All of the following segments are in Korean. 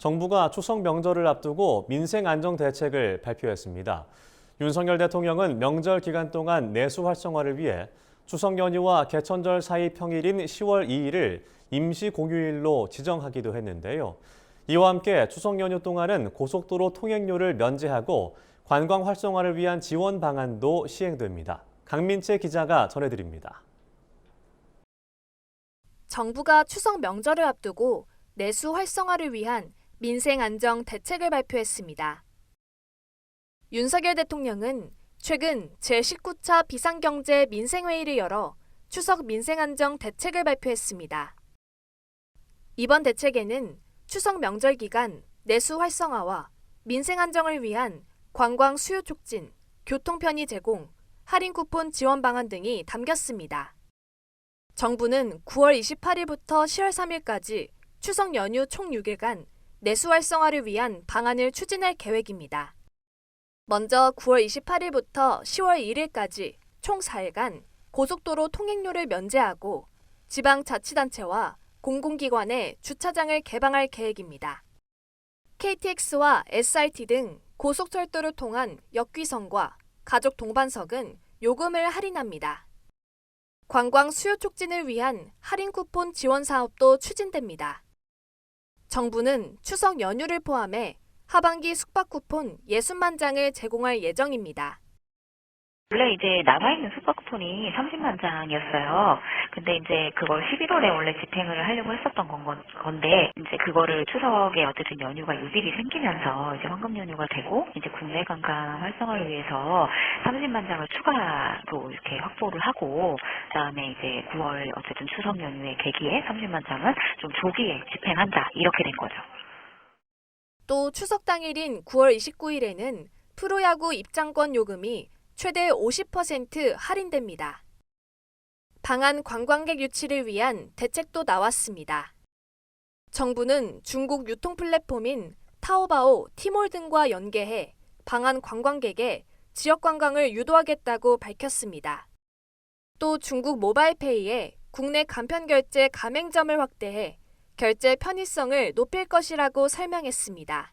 정부가 추석 명절을 앞두고 민생 안정 대책을 발표했습니다. 윤석열 대통령은 명절 기간 동안 내수 활성화를 위해 추석 연휴와 개천절 사이 평일인 10월 2일을 임시 공휴일로 지정하기도 했는데요. 이와 함께 추석 연휴 동안은 고속도로 통행료를 면제하고 관광 활성화를 위한 지원 방안도 시행됩니다. 강민채 기자가 전해드립니다. 정부가 추석 명절을 앞두고 내수 활성화를 위한 민생 안정 대책을 발표했습니다. 윤석열 대통령은 최근 제19차 비상경제 민생회의를 열어 추석 민생 안정 대책을 발표했습니다. 이번 대책에는 추석 명절 기간 내수 활성화와 민생 안정을 위한 관광 수요 촉진, 교통 편의 제공, 할인 쿠폰 지원 방안 등이 담겼습니다. 정부는 9월 28일부터 10월 3일까지 추석 연휴 총 6일간 내수 활성화를 위한 방안을 추진할 계획입니다. 먼저 9월 28일부터 10월 1일까지 총 4일간 고속도로 통행료를 면제하고 지방자치단체와 공공기관의 주차장을 개방할 계획입니다. KTX와 SRT 등 고속철도를 통한 역귀성과 가족 동반석은 요금을 할인합니다. 관광 수요 촉진을 위한 할인 쿠폰 지원 사업도 추진됩니다. 정부는 추석 연휴를 포함해 하반기 숙박 쿠폰 60만 장을 제공할 예정입니다. 원래 이제 남아있는 숙박 쿠폰이 30만 장이었어요. 근데 이제 그걸 11월에 원래 집행을 하려고 했었던 건데, 이제 그거를 추석에 어쨌든 연휴가 6일이 생기면서 이제 황금 연휴가 되고, 이제 국내 관광 활성화를 위해서 30만 장을 추가로 이렇게 확보를 하고, 그다음에 이제 9월 어쨌든 추석 연휴의 계기에 30만 장을 좀 조기에 집행한다. 이렇게 된 거죠. 또 추석 당일인 9월 29일에는 프로야구 입장권 요금이 최대 50% 할인됩니다. 방한 관광객 유치를 위한 대책도 나왔습니다. 정부는 중국 유통 플랫폼인 타오바오, 티몰 등과 연계해 방한 관광객의 지역 관광을 유도하겠다고 밝혔습니다. 또 중국 모바일페이에 국내 간편 결제 가맹점을 확대해 결제 편의성을 높일 것이라고 설명했습니다.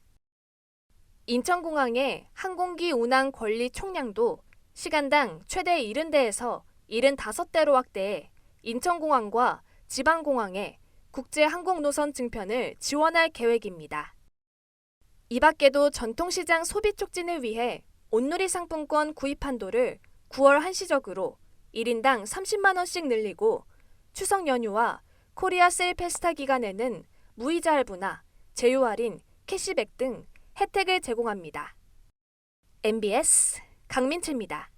인천공항의 항공기 운항 권리 총량도 시간당 최대 70대에서 75대로 확대해 인천공항과 지방공항에 국제항공노선 증편을 지원할 계획입니다. 이 밖에도 전통시장 소비 촉진을 위해 온누리 상품권 구입 한도를 9월 한시적으로 1인당 30만 원씩 늘리고 추석 연휴와 코리아 세일 페스타 기간에는 무이자 할부나 제휴 할인, 캐시백 등 혜택을 제공합니다. MBS 강민채입니다.